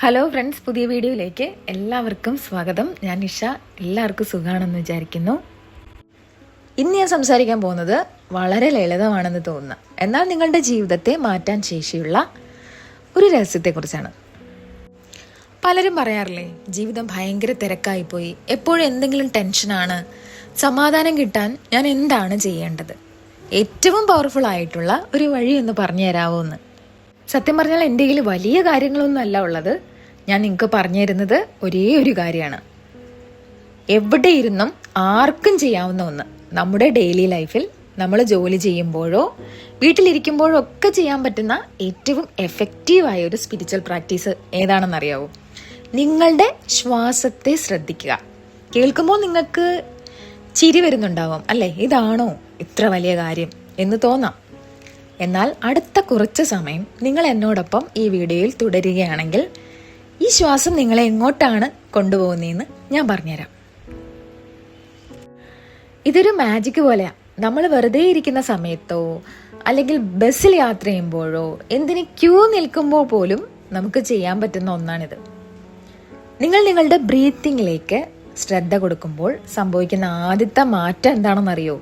Hello friends, പുതിയ വീഡിയോയിലേക്ക് എല്ലാവർക്കും സ്വാഗതം. ഞാൻ നിഷ. എല്ലാവർക്കും സുഖമാണെന്ന് വിചാരിക്കുന്നു. ഇന്ന് ഞാൻ സംസാരിക്കാൻ പോകുന്നത് വളരെ ലളിതമാണെന്ന് തോന്നുന്നു, എന്നാൽ നിങ്ങളുടെ ജീവിതത്തെ മാറ്റാൻ ശേഷിയുള്ള ഒരു രഹസ്യത്തെക്കുറിച്ചാണ്. പലരും പറയാറില്ലേ, ജീവിതം ഭയങ്കര തിരക്കായിപ്പോയി, എപ്പോഴും എന്തെങ്കിലും ടെൻഷനാണ്, സമാധാനം കിട്ടാൻ ഞാൻ എന്താണ് ചെയ്യേണ്ടത്? ഏറ്റവും പവർഫുൾ ആയിട്ടുള്ള ഒരു വഴി എന്ന് പറഞ്ഞു തരാമോ എന്ന്. സത്യം പറഞ്ഞാൽ എൻ്റെ കയ്യിൽ വലിയ കാര്യങ്ങളൊന്നും അല്ല ഉള്ളത്. ഞാൻ നിങ്ങൾക്ക് പറഞ്ഞു തരുന്നത് ഒരേ ഒരു കാര്യമാണ്. എവിടെ ഇരുന്നും ആർക്കും ചെയ്യാവുന്ന ഒന്ന്, നമ്മുടെ ഡെയിലി ലൈഫിൽ നമ്മൾ ജോലി ചെയ്യുമ്പോഴോ വീട്ടിലിരിക്കുമ്പോഴോ ഒക്കെ ചെയ്യാൻ പറ്റുന്ന ഏറ്റവും എഫക്റ്റീവായ ഒരു സ്പിരിച്വൽ പ്രാക്ടീസ് ഏതാണെന്നറിയാവോ? നിങ്ങളുടെ ശ്വാസത്തെ ശ്രദ്ധിക്കുക. കേൾക്കുമ്പോൾ നിങ്ങൾക്ക് ചിരി വരുന്നുണ്ടാവും, അല്ലേ? ഇതാണോ ഇത്ര വലിയ കാര്യം എന്ന് തോന്നാം. എന്നാൽ അടുത്ത കുറച്ച് സമയം നിങ്ങൾ എന്നോടൊപ്പം ഈ വീഡിയോയിൽ തുടരുകയാണെങ്കിൽ ഈ ശ്വാസം നിങ്ങളെ എങ്ങോട്ടാണ് കൊണ്ടുപോകുന്നതെന്ന് ഞാൻ പറഞ്ഞുതരാം. ഇതൊരു മാജിക് പോലെയാണ്. നമ്മൾ വെറുതെ ഇരിക്കുന്ന സമയത്തോ അല്ലെങ്കിൽ ബസ്സിൽ യാത്ര ചെയ്യുമ്പോഴോ എന്തിന് ക്യൂ നിൽക്കുമ്പോൾ പോലും നമുക്ക് ചെയ്യാൻ പറ്റുന്ന ഒന്നാണിത്. നിങ്ങൾ നിങ്ങളുടെ ബ്രീത്തിങ്ങിലേക്ക് ശ്രദ്ധ കൊടുക്കുമ്പോൾ സംഭവിക്കുന്ന ആദ്യത്തെ മാറ്റം എന്താണെന്നറിയോ?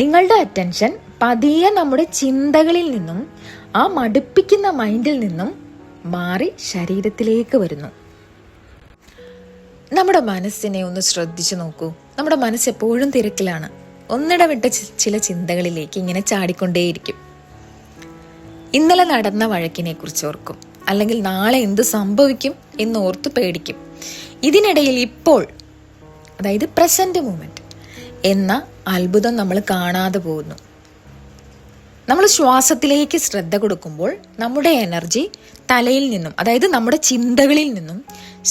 നിങ്ങളുടെ അറ്റൻഷൻ പതിയെ നമ്മുടെ ചിന്തകളിൽ നിന്നും ആ മടുപ്പിക്കുന്ന മൈൻഡിൽ നിന്നും മാറി ശരീരത്തിലേക്ക് വരുന്നു. നമ്മുടെ മനസ്സിനെ ഒന്ന് ശ്രദ്ധിച്ചു നോക്കൂ. നമ്മുടെ മനസ്സ് എപ്പോഴും തിരക്കിലാണ്. ഒന്നിടവിട്ട ചില ചിന്തകളിലേക്ക് ഇങ്ങനെ ചാടിക്കൊണ്ടേയിരിക്കും. ഇന്നലെ നടന്ന വഴക്കിനെ കുറിച്ച് ഓർക്കും, അല്ലെങ്കിൽ നാളെ എന്ത് സംഭവിക്കും എന്നോർത്ത് പേടിക്കും. ഇതിനിടയിൽ ഇപ്പോൾ, അതായത് പ്രസന്റ് മൂമെന്റ് എന്ന അത്ഭുതം നമ്മൾ കാണാതെ പോകുന്നു. നമ്മൾ ശ്വാസത്തിലേക്ക് ശ്രദ്ധ കൊടുക്കുമ്പോൾ നമ്മുടെ എനർജി തലയിൽ നിന്നും, അതായത് നമ്മുടെ ചിന്തകളിൽ നിന്നും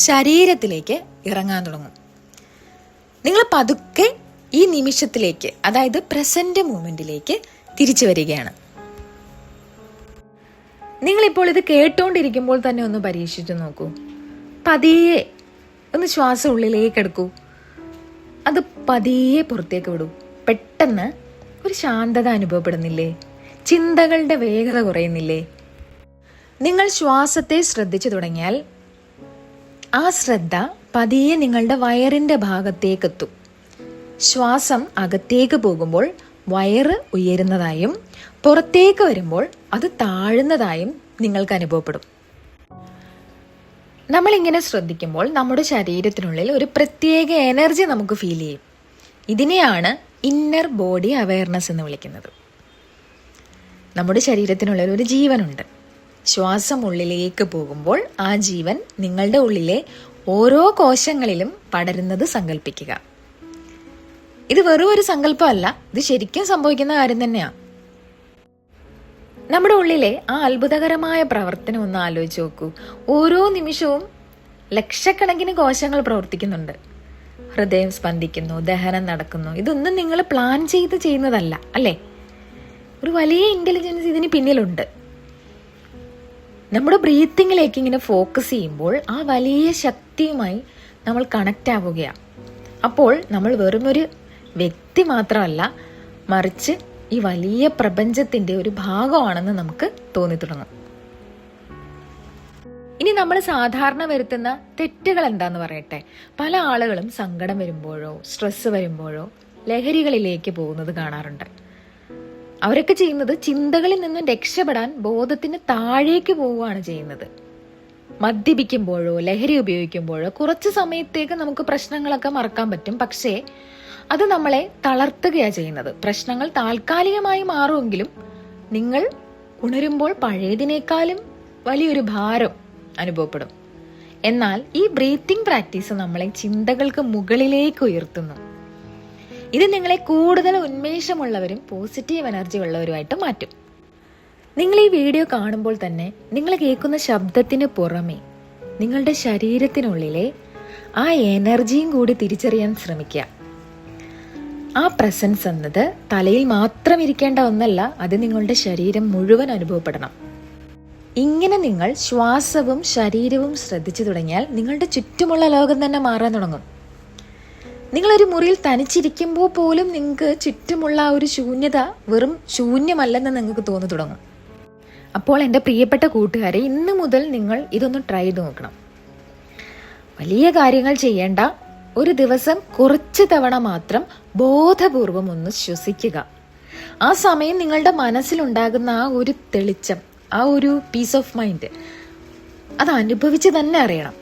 ശരീരത്തിലേക്ക് ഇറങ്ങാൻ തുടങ്ങും. നിങ്ങൾ പതുക്കെ ഈ നിമിഷത്തിലേക്ക്, അതായത് പ്രസന്റ് മൂമെന്റിലേക്ക് തിരിച്ചു വരികയാണ്. നിങ്ങളിപ്പോൾ ഇത് കേട്ടോണ്ടിരിക്കുമ്പോൾ തന്നെ ഒന്ന് പരീക്ഷിച്ചു നോക്കൂ. പതിയെ ഒന്ന് ശ്വാസം ഉള്ളിലേക്ക് എടുക്കൂ. അത് പതിയെ പുറത്തേക്ക് വിടൂ. പെട്ടെന്ന് ഒരു ശാന്തത അനുഭവപ്പെടുന്നില്ലേ? ചിന്തകളുടെ വേഗത കുറയുന്നില്ലേ? നിങ്ങൾ ശ്വാസത്തെ ശ്രദ്ധിച്ചു തുടങ്ങിയാൽ ആ ശ്രദ്ധ പതിയെ നിങ്ങളുടെ വയറിന്റെ ഭാഗത്തേക്ക് എത്തും. ശ്വാസം അകത്തേക്ക് പോകുമ്പോൾ വയറ് ഉയരുന്നതായും പുറത്തേക്ക് വരുമ്പോൾ അത് താഴുന്നതായും നിങ്ങൾക്ക് അനുഭവപ്പെടും. നമ്മളിങ്ങനെ ശ്രദ്ധിക്കുമ്പോൾ നമ്മുടെ ശരീരത്തിനുള്ളിൽ ഒരു പ്രത്യേക എനർജി നമുക്ക് ഫീൽ ചെയ്യും. ഇതിനെയാണ് ഇന്നർ ബോഡി അവയർനെസ് എന്ന് വിളിക്കുന്നത്. നമ്മുടെ ശരീരത്തിനുള്ളിൽ ഒരു ജീവനുണ്ട്. ശ്വാസം ഉള്ളിലേക്ക് പോകുമ്പോൾ ആ ജീവൻ നിങ്ങളുടെ ഉള്ളിലെ ഓരോ കോശങ്ങളിലും പടരുന്നത് സങ്കല്പിക്കുക. ഇത് വെറും ഒരു സങ്കല്പമല്ല, ഇത് ശരിക്കും സംഭവിക്കുന്ന കാര്യം തന്നെയാണ്. നമ്മുടെ ഉള്ളിലെ ആ അത്ഭുതകരമായ പ്രവർത്തനം ഒന്ന് ആലോചിച്ച് നോക്കൂ. ഓരോ നിമിഷവും ലക്ഷക്കണക്കിന് കോശങ്ങൾ പ്രവർത്തിക്കുന്നുണ്ട്. ഹൃദയം സ്പന്ദിക്കുന്നു, ദഹനം നടക്കുന്നു. ഇതൊന്നും നിങ്ങൾ പ്ലാൻ ചെയ്ത് ചെയ്യുന്നതല്ല, അല്ലേ? ഒരു വലിയ ഇന്റലിജൻസ് ഇതിന് പിന്നിലുണ്ട്. നമ്മുടെ ബ്രീത്തിങ്ങിലേക്ക് ഇങ്ങനെ ഫോക്കസ് ചെയ്യുമ്പോൾ ആ വലിയ ശക്തിയുമായി നമ്മൾ കണക്റ്റ് ആവുകയാണ്. അപ്പോൾ നമ്മൾ വെറുമൊരു വ്യക്തി മാത്രമല്ല, മറിച്ച് ഈ വലിയ പ്രപഞ്ചത്തിന്റെ ഒരു ഭാഗമാണെന്ന് നമുക്ക് തോന്നി തുടങ്ങും. ഇനി നമ്മൾ സാധാരണ വരുത്തുന്ന തെറ്റുകൾ എന്താന്ന് പറയട്ടെ. പല ആളുകളും സങ്കടം വരുമ്പോഴോ സ്ട്രെസ് വരുമ്പോഴോ ലഹരികളിലേക്ക് പോകുന്നത് കാണാറുണ്ട്. അവരൊക്കെ ചെയ്യുന്നത് ചിന്തകളിൽ നിന്നും രക്ഷപ്പെടാൻ ബോധത്തിന് താഴേക്ക് പോവുകയാണ് ചെയ്യുന്നത്. മദ്യപിക്കുമ്പോഴോ ലഹരി ഉപയോഗിക്കുമ്പോഴോ കുറച്ച് സമയത്തേക്ക് നമുക്ക് പ്രശ്നങ്ങളൊക്കെ മറക്കാൻ പറ്റും, പക്ഷേ അത് നമ്മളെ തളർത്തുകയാണ് ചെയ്യുന്നത്. പ്രശ്നങ്ങൾ താൽക്കാലികമായി മാറുമെങ്കിലും നിങ്ങൾ ഉണരുമ്പോൾ പഴയതിനേക്കാളും വലിയൊരു ഭാരം അനുഭവപ്പെടും. എന്നാൽ ഈ ബ്രീത്തിങ് പ്രാക്ടീസ് നമ്മളെ ചിന്തകൾക്ക് മുകളിലേക്ക് ഉയർത്തുന്നു. ഇത് നിങ്ങളെ കൂടുതൽ ഉന്മേഷമുള്ളവരും പോസിറ്റീവ് എനർജി ഉള്ളവരുമായിട്ട് മാറ്റും. നിങ്ങൾ ഈ വീഡിയോ കാണുമ്പോൾ തന്നെ നിങ്ങൾ കേൾക്കുന്ന ശബ്ദത്തിന് പുറമെ നിങ്ങളുടെ ശരീരത്തിനുള്ളിലെ ആ എനർജിയും കൂടി തിരിച്ചറിയാൻ ശ്രമിക്കുക. ആ പ്രസൻസ് എന്നത് തലയിൽ മാത്രം ഇരിക്കേണ്ട ഒന്നല്ല, അത് നിങ്ങളുടെ ശരീരം മുഴുവൻ അനുഭവപ്പെടണം. ഇങ്ങനെ നിങ്ങൾ ശ്വാസവും ശരീരവും ശ്രദ്ധിച്ചു തുടങ്ങിയാൽ നിങ്ങളുടെ ചുറ്റുമുള്ള ലോകം തന്നെ മാറാൻ തുടങ്ങും. നിങ്ങളൊരു മുറിയിൽ തനിച്ചിരിക്കുമ്പോൾ പോലും നിങ്ങൾക്ക് ചുറ്റുമുള്ള ഒരു ശൂന്യത വെറും ശൂന്യമല്ലെന്ന് നിങ്ങൾക്ക് തോന്നി തുടങ്ങും. അപ്പോൾ എൻ്റെ പ്രിയപ്പെട്ട കൂട്ടുകാരെ, ഇന്ന് മുതൽ നിങ്ങൾ ഇതൊന്ന് ട്രൈ ചെയ്ത് നോക്കണം. വലിയ കാര്യങ്ങൾ ചെയ്യേണ്ട, ഒരു ദിവസം കുറച്ച് തവണ മാത്രം ബോധപൂർവം ഒന്ന് ശ്വസിക്കുക. ആ സമയം നിങ്ങളുടെ മനസ്സിലുണ്ടാകുന്ന ആ ഒരു തെളിച്ചം, ആ ഒരു പീസ് ഓഫ് മൈൻഡ്, അത് അനുഭവിച്ച് തന്നെ അറിയണം.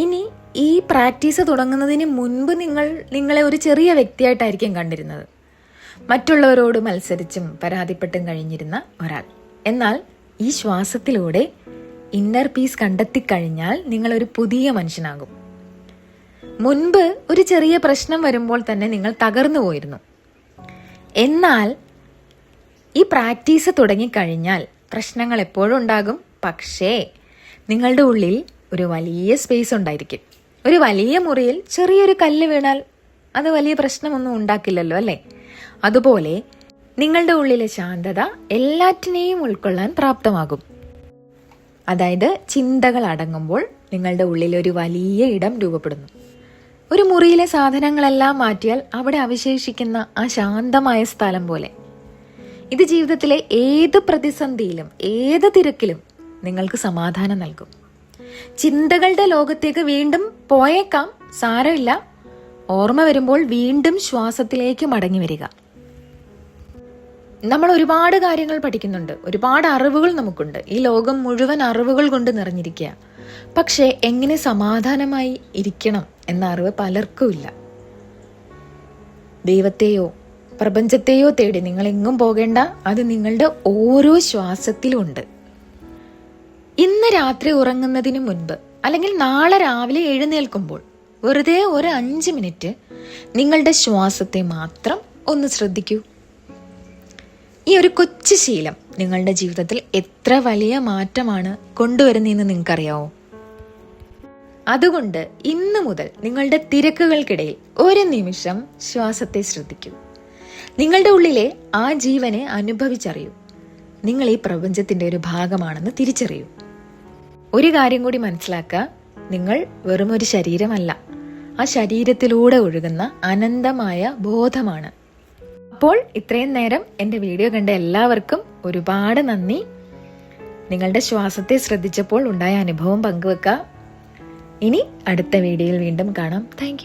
ഇനി ഈ പ്രാക്ടീസ് തുടങ്ങുന്നതിന് മുൻപ് നിങ്ങളെ ഒരു ചെറിയ വ്യക്തിയായിട്ടായിരിക്കും കണ്ടിരുന്നത്, മറ്റുള്ളവരോട് മത്സരിച്ചും പരാതിപ്പെട്ടും കഴിഞ്ഞിരുന്ന ഒരാൾ. എന്നാൽ ഈ ശ്വാസത്തിലൂടെ ഇന്നർ പീസ് കണ്ടെത്തിക്കഴിഞ്ഞാൽ നിങ്ങളൊരു പുതിയ മനുഷ്യനാകും. മുൻപ് ഒരു ചെറിയ പ്രശ്നം വരുമ്പോൾ തന്നെ നിങ്ങൾ തകർന്നു പോയിരുന്നു. എന്നാൽ ഈ പ്രാക്ടീസ് തുടങ്ങിക്കഴിഞ്ഞാൽ പ്രശ്നങ്ങൾ എപ്പോഴും ഉണ്ടാകും, പക്ഷേ നിങ്ങളുടെ ഉള്ളിൽ ഒരു വലിയ സ്പേസ് ഉണ്ടായിരിക്കും. ഒരു വലിയ മുറിയിൽ ചെറിയൊരു കല്ല് വീണാൽ അത് വലിയ പ്രശ്നമൊന്നും ഉണ്ടാക്കില്ലല്ലോ, അല്ലേ? അതുപോലെ നിങ്ങളുടെ ഉള്ളിലെ ശാന്തത എല്ലാറ്റിനെയും ഉൾക്കൊള്ളാൻ പ്രാപ്തമാകും. അതായത് ചിന്തകൾ അടങ്ങുമ്പോൾ നിങ്ങളുടെ ഉള്ളിൽ ഒരു വലിയ ഇടം രൂപപ്പെടുന്നു. ഒരു മുറിയിലെ സാധനങ്ങളെല്ലാം മാറ്റിയാൽ അവിടെ അവശേഷിക്കുന്ന ആ ശാന്തമായ സ്ഥലം പോലെ. ഇത് ജീവിതത്തിലെ ഏത് പ്രതിസന്ധിയിലും ഏത് തിരക്കിലും നിങ്ങൾക്ക് സമാധാനം നൽകും. ചിന്തകളുടെ ലോകത്തേക്ക് വീണ്ടും പോയേക്കാം, സാരമില്ല. ഓർമ്മ വരുമ്പോൾ വീണ്ടും ശ്വാസത്തിലേക്ക് മടങ്ങി വരിക. നമ്മൾ ഒരുപാട് കാര്യങ്ങൾ പഠിക്കുന്നുണ്ട്, ഒരുപാട് അറിവുകൾ നമുക്കുണ്ട്. ഈ ലോകം മുഴുവൻ അറിവുകൾ കൊണ്ട് നിറഞ്ഞിരിക്കുക. പക്ഷേ എങ്ങനെ സമാധാനമായി ഇരിക്കണം എന്ന അറിവ് പലർക്കും ഇല്ല. ദൈവത്തെയോ പ്രപഞ്ചത്തെയോ തേടി നിങ്ങൾ എങ്ങും പോകേണ്ട, അത് നിങ്ങളുടെ ഓരോ ശ്വാസത്തിലും ഉണ്ട്. ഇന്ന് രാത്രി ഉറങ്ങുന്നതിന് മുൻപ് അല്ലെങ്കിൽ നാളെ രാവിലെ എഴുന്നേൽക്കുമ്പോൾ വെറുതെ ഒരു 5 മിനിറ്റ് നിങ്ങളുടെ ശ്വാസത്തെ മാത്രം ഒന്ന് ശ്രദ്ധിക്കൂ. ഈ ഒരു കൊച്ചു ശീലം നിങ്ങളുടെ ജീവിതത്തിൽ എത്ര വലിയ മാറ്റമാണ് കൊണ്ടുവരുന്നതെന്ന് നിങ്ങൾക്കറിയാവോ? അതുകൊണ്ട് ഇന്ന് മുതൽ നിങ്ങളുടെ തിരക്കുകൾക്കിടയിൽ ഒരു നിമിഷം ശ്വാസത്തെ ശ്രദ്ധിക്കൂ. നിങ്ങളുടെ ഉള്ളിലെ ആ ജീവനെ അനുഭവിച്ചറിയൂ. നിങ്ങൾ ഈ പ്രപഞ്ചത്തിന്റെ ഒരു ഭാഗമാണെന്ന് തിരിച്ചറിയൂ. ഒരു കാര്യം കൂടി മനസ്സിലാക്കുക, നിങ്ങൾ വെറും ഒരു ശരീരമല്ല, ആ ശരീരത്തിലൂടെ ഒഴുകുന്ന അനന്തമായ ബോധമാണ്. അപ്പോൾ ഇത്രയും നേരം എൻ്റെ വീഡിയോ കണ്ട എല്ലാവർക്കും ഒരുപാട് നന്ദി. നിങ്ങളുടെ ശ്വാസത്തെ ശ്രദ്ധിച്ചപ്പോൾ ഉണ്ടായ അനുഭവം പങ്കുവെക്കുക. ഇനി അടുത്ത വീഡിയോയിൽ വീണ്ടും കാണാം. താങ്ക്